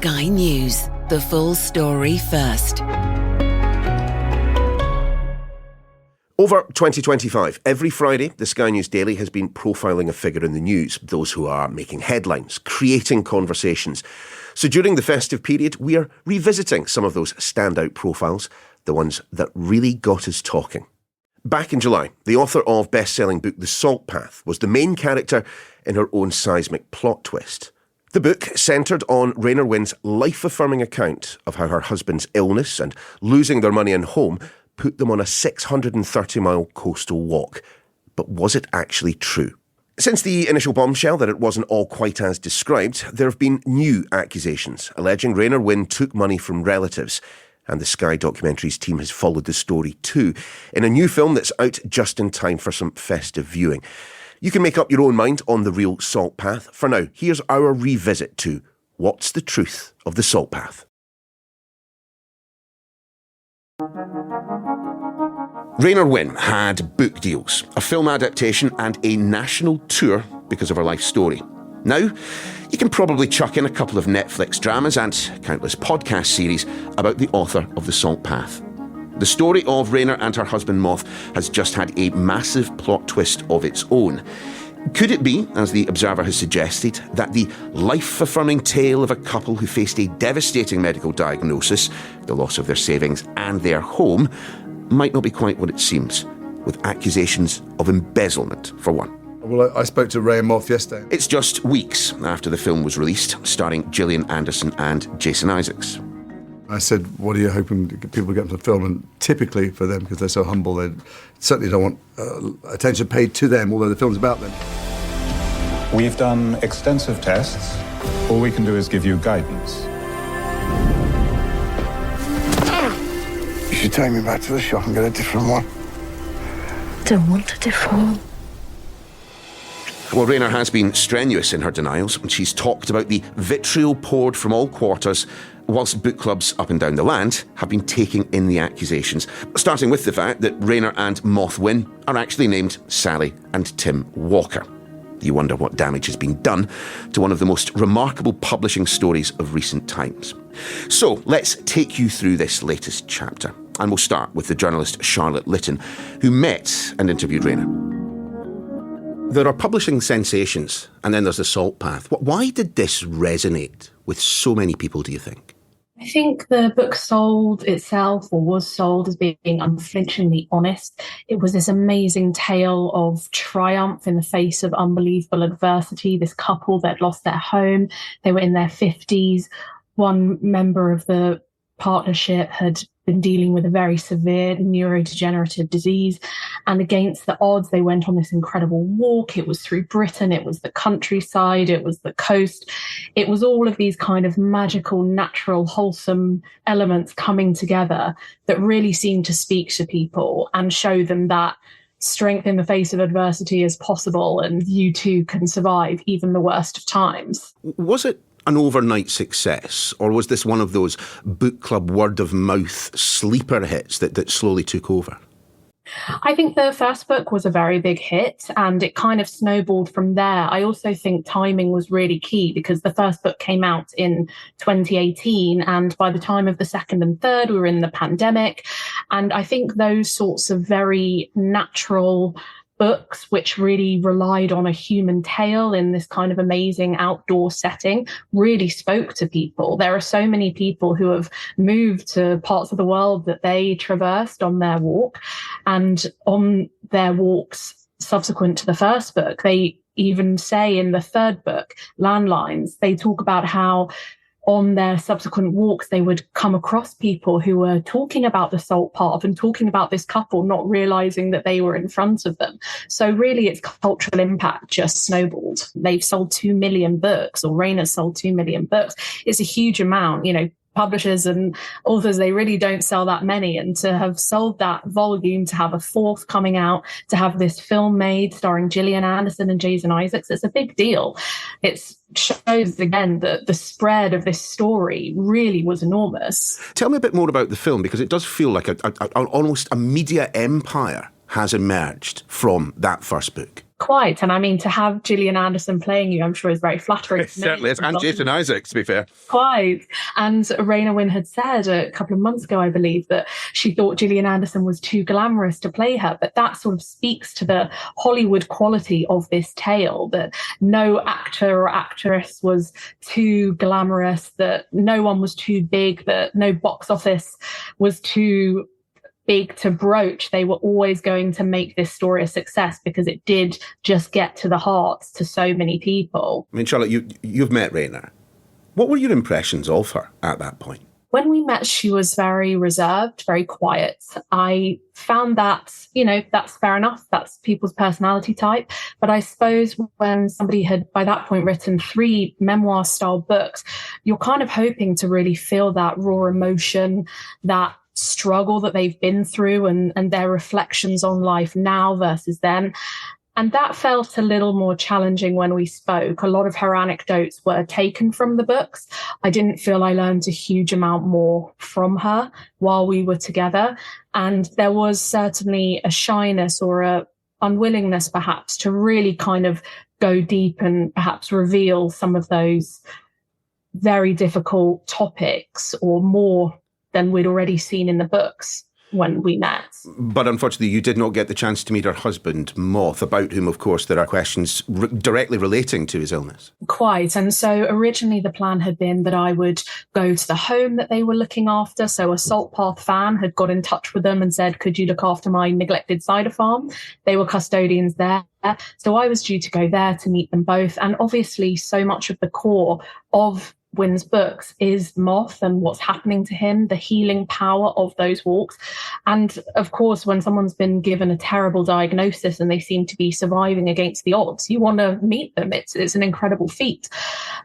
Sky News. The full story first. Over 2025, every Friday, the Sky News Daily has been profiling a figure in the news, those who are making headlines, creating conversations. So during the festive period, we are revisiting some of those standout profiles, the ones that really got us talking. Back in July, the author of bestselling book The Salt Path was the main character in her own seismic plot twist. The book centred on Raynor Winn's life-affirming account of how her husband's illness and losing their money and home put them on a 630-mile coastal walk. But was it actually true? Since the initial bombshell that it wasn't all quite as described, there have been new accusations alleging Raynor Winn took money from relatives. And the Sky Documentaries team has followed the story too, in a new film that's out just in time for some festive viewing. You can make up your own mind on the real Salt Path. For now, here's our revisit to What's the Truth of the Salt Path? Raynor Winn had book deals, a film adaptation and a national tour because of her life story. Now, you can probably chuck in a couple of Netflix dramas and countless podcast series about the author of The Salt Path. The story of Raynor and her husband Moth has just had a massive plot twist of its own. Could it be, as The Observer has suggested, that the life-affirming tale of a couple who faced a devastating medical diagnosis, the loss of their savings and their home, might not be quite what it seems, with accusations of embezzlement, for one? Well, I spoke to Ray and Moth yesterday. It's just weeks after the film was released, starring Gillian Anderson and Jason Isaacs. I said, what are you hoping people get from the film? And typically for them, because they're so humble, they certainly don't want attention paid to them, although the film's about them. We've done extensive tests. All we can do is give you guidance. You should take me back to the shop and get a different one. Don't want a different one. Well, Raynor has been strenuous in her denials. She's talked about the vitriol poured from all quarters, whilst book clubs up and down the land have been taking in the accusations, starting with the fact that Raynor and Moth Winn are actually named Sally and Tim Walker. You wonder what damage has been done to one of the most remarkable publishing stories of recent times. So let's take you through this latest chapter, and we'll start with the journalist Charlotte Litton, who met and interviewed Raynor. There are publishing sensations, and then there's the Salt Path. Why did this resonate with so many people, do you think? I think the book sold itself, or was sold, as being unflinchingly honest. It was this amazing tale of triumph in the face of unbelievable adversity. This couple that lost their home, they were in their 50s. One member of the partnership had been dealing with a very severe neurodegenerative disease, and against the odds they went on this incredible walk. It was through Britain, it was the countryside, it was the coast, it was all of these kind of magical, natural, wholesome elements coming together that really seemed to speak to people and show them that strength in the face of adversity is possible, and you too can survive even the worst of times. Was it an overnight success, or was this one of those book club word-of-mouth sleeper hits that slowly took over? I think the first book was a very big hit, and it kind of snowballed from there. I also think timing was really key, because the first book came out in 2018, and by the time of the second and third, we were in the pandemic. And I think those sorts of very natural books, which really relied on a human tale in this kind of amazing outdoor setting, really spoke to people. There are so many people who have moved to parts of the world that they traversed on their walk, and on their walks subsequent to the first book, they even say in the third book, Landlines, they talk about how on their subsequent walks, they would come across people who were talking about the Salt Path and talking about this couple, not realizing that they were in front of them. So really, its cultural impact just snowballed. They've sold 2 million books, or Raynor's sold 2 million books. It's a huge amount. You know, publishers and authors, they really don't sell that many. And to have sold that volume, to have a fourth coming out, to have this film made starring Gillian Anderson and Jason Isaacs, it's a big deal. It shows again that the spread of this story really was enormous. Tell me a bit more about the film, because it does feel like almost a media empire has emerged from that first book. Quite. And I mean, to have Gillian Anderson playing you, I'm sure is very flattering. It certainly is. And Jason Isaacs, to be fair. Quite. And Raynor Winn had said a couple of months ago, I believe, that she thought Gillian Anderson was too glamorous to play her. But that sort of speaks to the Hollywood quality of this tale, that no actor or actress was too glamorous, that no one was too big, that no box office was too big to broach. They were always going to make this story a success because it did just get to the hearts to so many people. I mean, Charlotte, you've met Raynor. What were your impressions of her at that point? When we met, she was very reserved, very quiet. I found that, that's fair enough. That's people's personality type. But I suppose when somebody had, by that point, written 3 memoir-style books, you're kind of hoping to really feel that raw emotion, that struggle that they've been through and their reflections on life now versus then. And that felt a little more challenging when we spoke. A lot of her anecdotes were taken from the books. I didn't feel I learned a huge amount more from her while we were together. And there was certainly a shyness or a unwillingness perhaps to really kind of go deep and perhaps reveal some of those very difficult topics, or more than we'd already seen in the books when we met. But unfortunately, you did not get the chance to meet her husband, Moth, about whom, of course, there are questions directly relating to his illness. Quite. And so originally the plan had been that I would go to the home that they were looking after. So a Salt Path fan had got in touch with them and said, could you look after my neglected cider farm? They were custodians there. So I was due to go there to meet them both. And obviously so much of the core of Winn's books is Moth and what's happening to him, the healing power of those walks. And of course, when someone's been given a terrible diagnosis and they seem to be surviving against the odds, you want to meet them. It's an incredible feat.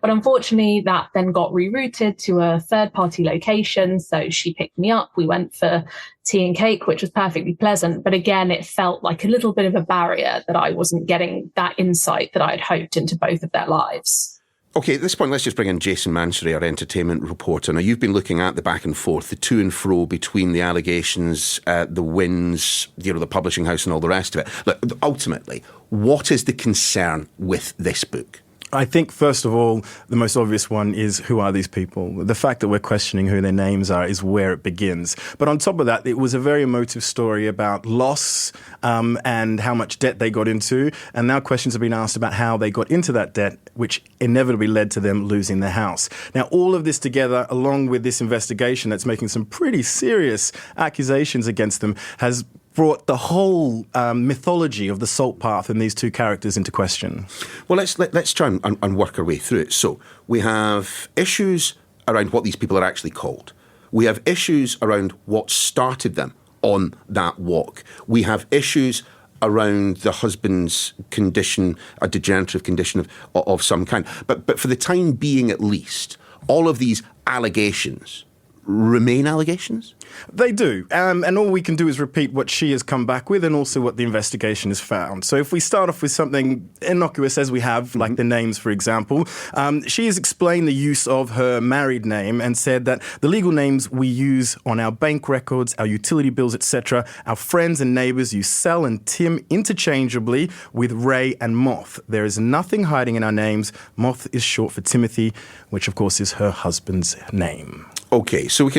But unfortunately, that then got rerouted to a third-party location. So she picked me up. We went for tea and cake, which was perfectly pleasant. But again, it felt like a little bit of a barrier that I wasn't getting that insight that I had hoped into both of their lives. OK, at this point, let's just bring in Jason Mansory, our entertainment reporter. Now, you've been looking at the back and forth, the to and fro between the allegations, the Winns, the publishing house and all the rest of it. Look, ultimately, what is the concern with this book? I think, first of all, the most obvious one is, who are these people? The fact that we're questioning who their names are is where it begins. But on top of that, it was a very emotive story about loss and how much debt they got into. And now questions have been asked about how they got into that debt, which inevitably led to them losing their house. Now, all of this together, along with this investigation that's making some pretty serious accusations against them, has brought the whole mythology of the Salt Path and these 2 characters into question. Well, let's try and work our way through it. So we have issues around what these people are actually called. We have issues around what started them on that walk. We have issues around the husband's condition, a degenerative condition of some kind. But for the time being, at least, all of these allegations remain allegations? They do. And all we can do is repeat what she has come back with and also what the investigation has found. So if we start off with something innocuous, as we have, like the names, for example, she has explained the use of her married name and said that the legal names we use on our bank records, our utility bills, etc., our friends and neighbours use Sel and Tim interchangeably with Ray and Moth. There is nothing hiding in our names. Moth is short for Timothy, which, of course, is her husband's name. OK, so we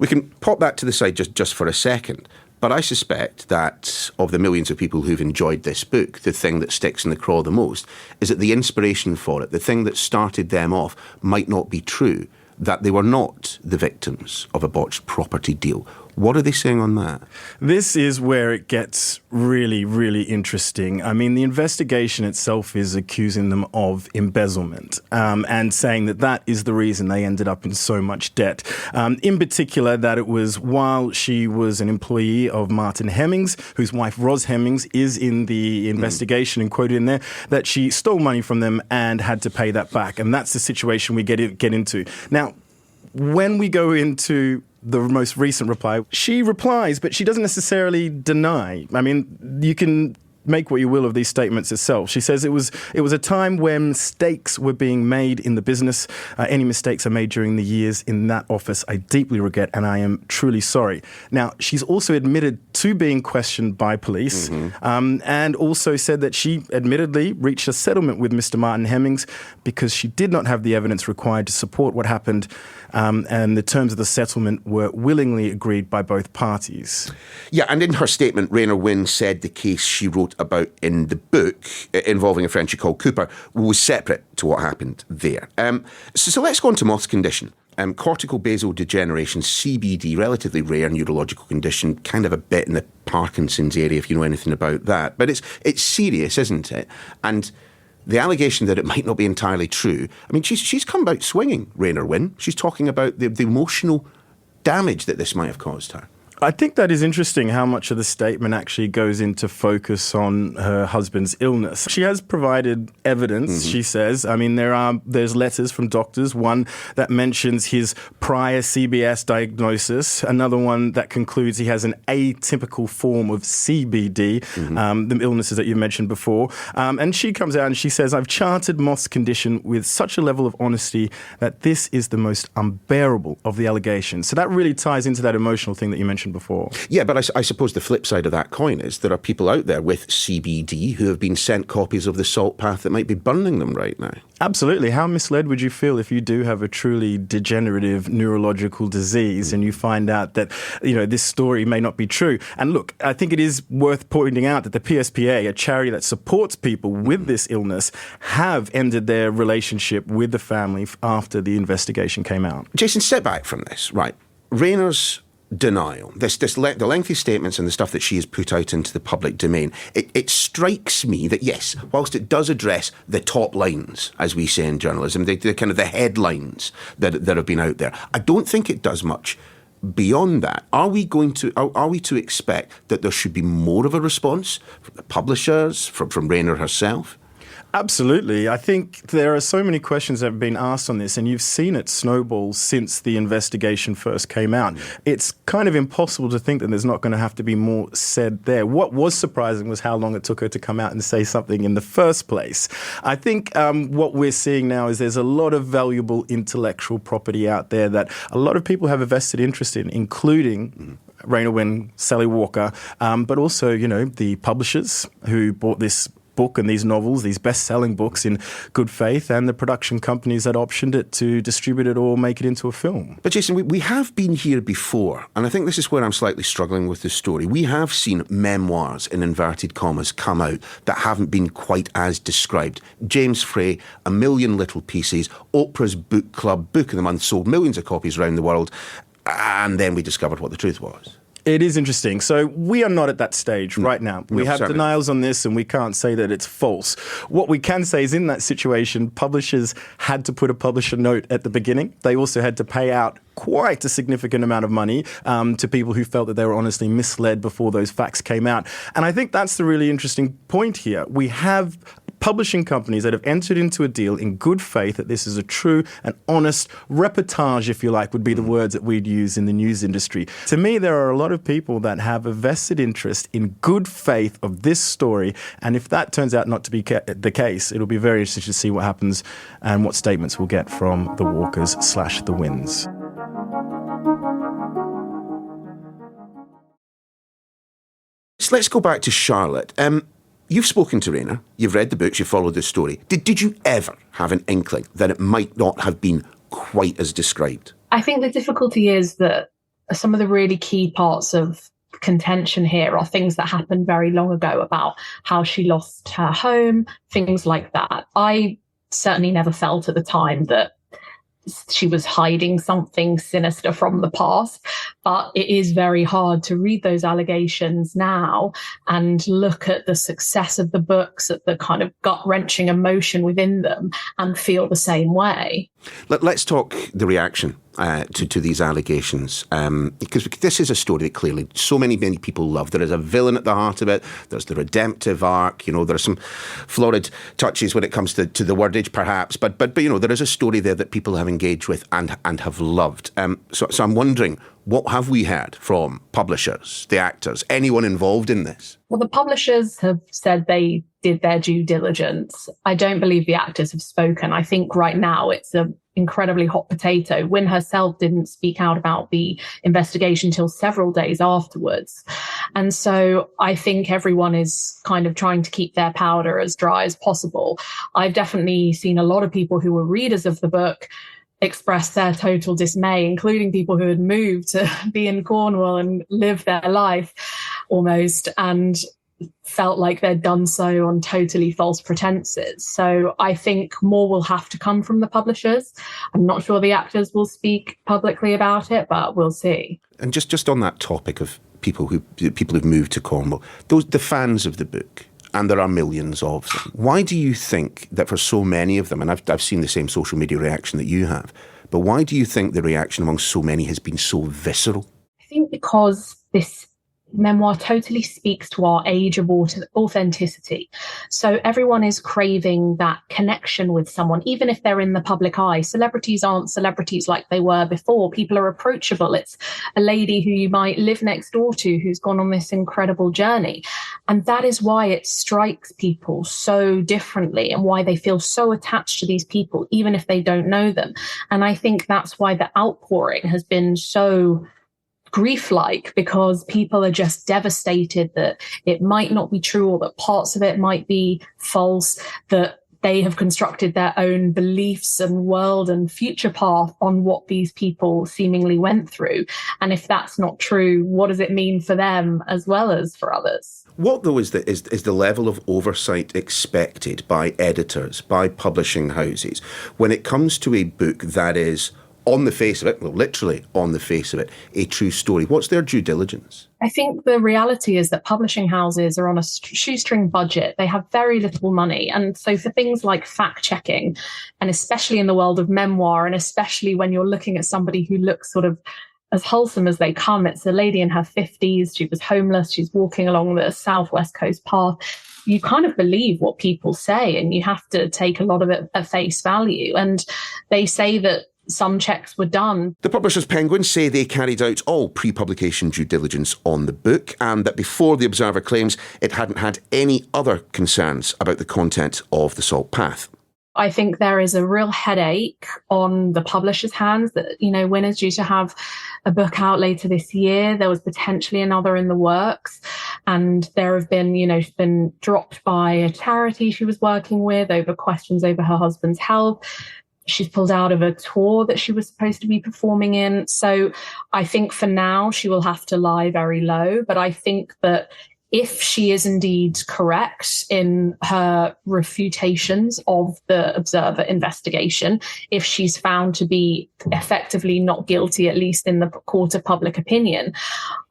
can pop that to the side just for a second. But I suspect that of the millions of people who've enjoyed this book, the thing that sticks in the craw the most is that the inspiration for it, the thing that started them off, might not be true, that they were not the victims of a botched property deal. What are they saying on that? This is where it gets really, really interesting. I mean, the investigation itself is accusing them of embezzlement and saying that that is the reason they ended up in so much debt. In particular, that it was while she was an employee of Martin Hemmings, whose wife Ros Hemmings is in the investigation and quoted in there, that she stole money from them and had to pay that back. And that's the situation we get into. Now, when we go into the most recent reply, she replies, but she doesn't necessarily deny. I mean, you can make what you will of these statements itself. She says it was a time when mistakes were being made in the business. Any mistakes are made during the years in that office, I deeply regret, and I am truly sorry. Now, she's also admitted to being questioned by police, and also said that she admittedly reached a settlement with Mr. Martin Hemmings because she did not have the evidence required to support what happened, and the terms of the settlement were willingly agreed by both parties. Yeah, and in her statement, Raynor Winn said the case she wrote about in the book involving a friend she called Cooper was separate to what happened there. So let's go on to Moth's condition. Cortical basal degeneration, CBD, relatively rare neurological condition, kind of a bit in the Parkinson's area if you know anything about that. But it's serious, isn't it? And the allegation that it might not be entirely true, I mean, she's come out swinging, Raynor Winn. She's talking about the emotional damage that this might have caused her. I think that is interesting how much of the statement actually goes into focus on her husband's illness. She has provided evidence, she says. I mean, there's letters from doctors, one that mentions his prior CBS diagnosis, another one that concludes he has an atypical form of CBD, the illnesses that you mentioned before. And she comes out and she says, I've charted Moth's condition with such a level of honesty that this is the most unbearable of the allegations. So that really ties into that emotional thing that you mentioned before. Yeah, but I suppose the flip side of that coin is there are people out there with CBD who have been sent copies of the salt path that might be burning them right now. Absolutely. How misled would you feel if you do have a truly degenerative neurological disease and you find out that, this story may not be true? And look, I think it is worth pointing out that the PSPA, a charity that supports people with this illness, have ended their relationship with the family after the investigation came out. Jason, step back from this, right? Raynor's denial, the lengthy statements and the stuff that she has put out into the public domain, it strikes me that, yes, whilst it does address the top lines, as we say in journalism, the kind of the headlines that have been out there, I don't think it does much beyond that. Are we to expect that there should be more of a response from the publishers, from Raynor herself? Absolutely. I think there are so many questions that have been asked on this, and you've seen it snowball since the investigation first came out. It's kind of impossible to think that there's not going to have to be more said there. What was surprising was how long it took her to come out and say something in the first place. I think what we're seeing now is there's a lot of valuable intellectual property out there that a lot of people have a vested interest in, including Raynor Winn, Sally Walker, but also, the publishers who bought this book and these novels, these best-selling books in good faith, and the production companies that optioned it to distribute it or make it into a film. But Jason, we have been here before, and I think this is where I'm slightly struggling with this story. We have seen memoirs, in inverted commas, come out that haven't been quite as described. James Frey, A Million Little Pieces, Oprah's book club, Book of the Month, sold millions of copies around the world, and then we discovered what the truth was. It is interesting. So we are not at that stage right now. We have denials on this and we can't say that it's false. What we can say is in that situation, publishers had to put a publisher note at the beginning. They also had to pay out quite a significant amount of money to people who felt that they were honestly misled before those facts came out. And I think that's the really interesting point here. We have publishing companies that have entered into a deal in good faith that this is a true and honest reportage, if you like, would be the words that we'd use in the news industry. To me, there are a lot of people that have a vested interest in good faith of this story, and if that turns out not to be the case, it'll be very interesting to see what happens and what statements we'll get from the Walkers / the Winns. So let's go back to Charlotte. You've spoken to Raynor, you've read the books, you've followed the story. Did you ever have an inkling that it might not have been quite as described? I think the difficulty is that some of the really key parts of contention here are things that happened very long ago about how she lost her home, things like that. I certainly never felt at the time that she was hiding something sinister from the past, but it is very hard to read those allegations now and look at the success of the books, at the kind of gut-wrenching emotion within them, and feel the same way. Let's talk the reaction to these allegations, because this is a story that clearly so many people love. There is a villain at the heart of it. There's the redemptive arc. There are some florid touches when it comes to the wordage, perhaps, but there is a story there that people have engaged with and have loved. So I'm wondering, What have we heard from publishers, the actors, anyone involved in this? Well, the publishers have said they did their due diligence. I don't believe the actors have spoken. I think right now it's an incredibly hot potato. Winn herself didn't speak out about the investigation till several days afterwards. And so I think everyone is kind of trying to keep their powder as dry as possible. I've definitely seen a lot of people who were readers of the book express their total dismay, including people who had moved to be in Cornwall and live their life almost, and felt like they'd done so on totally false pretenses. So I think more will have to come from the publishers. I'm not sure the actors will speak publicly about it, but we'll see. And just on that topic of people who've moved to Cornwall, the fans of the book, and there are millions of them. Why do you think that for so many of them, and I've seen the same social media reaction that you have, but why do you think the reaction among so many has been so visceral? I think because this memoir totally speaks to our age of authenticity. So everyone is craving that connection with someone, even if they're in the public eye. Celebrities aren't celebrities like they were before. People are approachable. It's a lady who you might live next door to who's gone on this incredible journey. And that is why it strikes people so differently and why they feel so attached to these people, even if they don't know them. And I think that's why the outpouring has been so grief-like, because people are just devastated that it might not be true, or that parts of it might be false, that they have constructed their own beliefs and world and future path on what these people seemingly went through. And if that's not true, what does it mean for them as well as for others? What, though, is the level of oversight expected by editors, by publishing houses, when it comes to a book that is, on the face of it, well, literally on the face of it, a true story? What's their due diligence? I think the reality is that publishing houses are on a shoestring budget. They have very little money. And so for things like fact checking, and especially in the world of memoir, and especially when you're looking at somebody who looks sort of as wholesome as they come, it's a lady in her 50s. She was homeless. She's walking along the southwest coast path. You kind of believe what people say, and you have to take a lot of it at face value. And they say that some checks were done. The publishers Penguin say they carried out all pre-publication due diligence on the book, and that before the Observer claims it hadn't had any other concerns about the content of The Salt Path. I think there is a real headache on the publisher's hands that, Winn is due to have a book out later this year. There was potentially another in the works, and there have been, she's been dropped by a charity she was working with over questions over her husband's health. She's pulled out of a tour that she was supposed to be performing in. So I think for now she will have to lie very low. But I think that if she is indeed correct in her refutations of the Observer investigation, if she's found to be effectively not guilty, at least in the court of public opinion,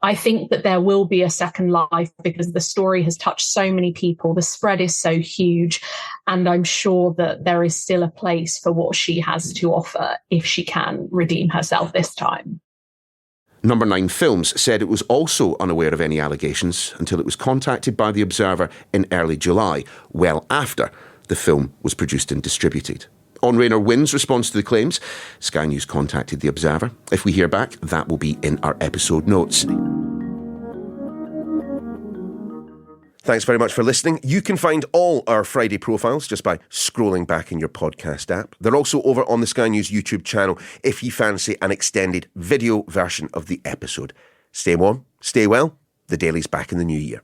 I think that there will be a second life, because the story has touched so many people. The spread is so huge. And I'm sure that there is still a place for what she has to offer if she can redeem herself this time. Number 9 Films said it was also unaware of any allegations until it was contacted by the Observer in early July, well after the film was produced and distributed. On Raynor Winn's response to the claims, Sky News contacted the Observer. If we hear back, that will be in our episode notes. Thanks very much for listening. You can find all our Friday profiles just by scrolling back in your podcast app. They're also over on the Sky News YouTube channel if you fancy an extended video version of the episode. Stay warm, stay well. The Daily's back in the new year.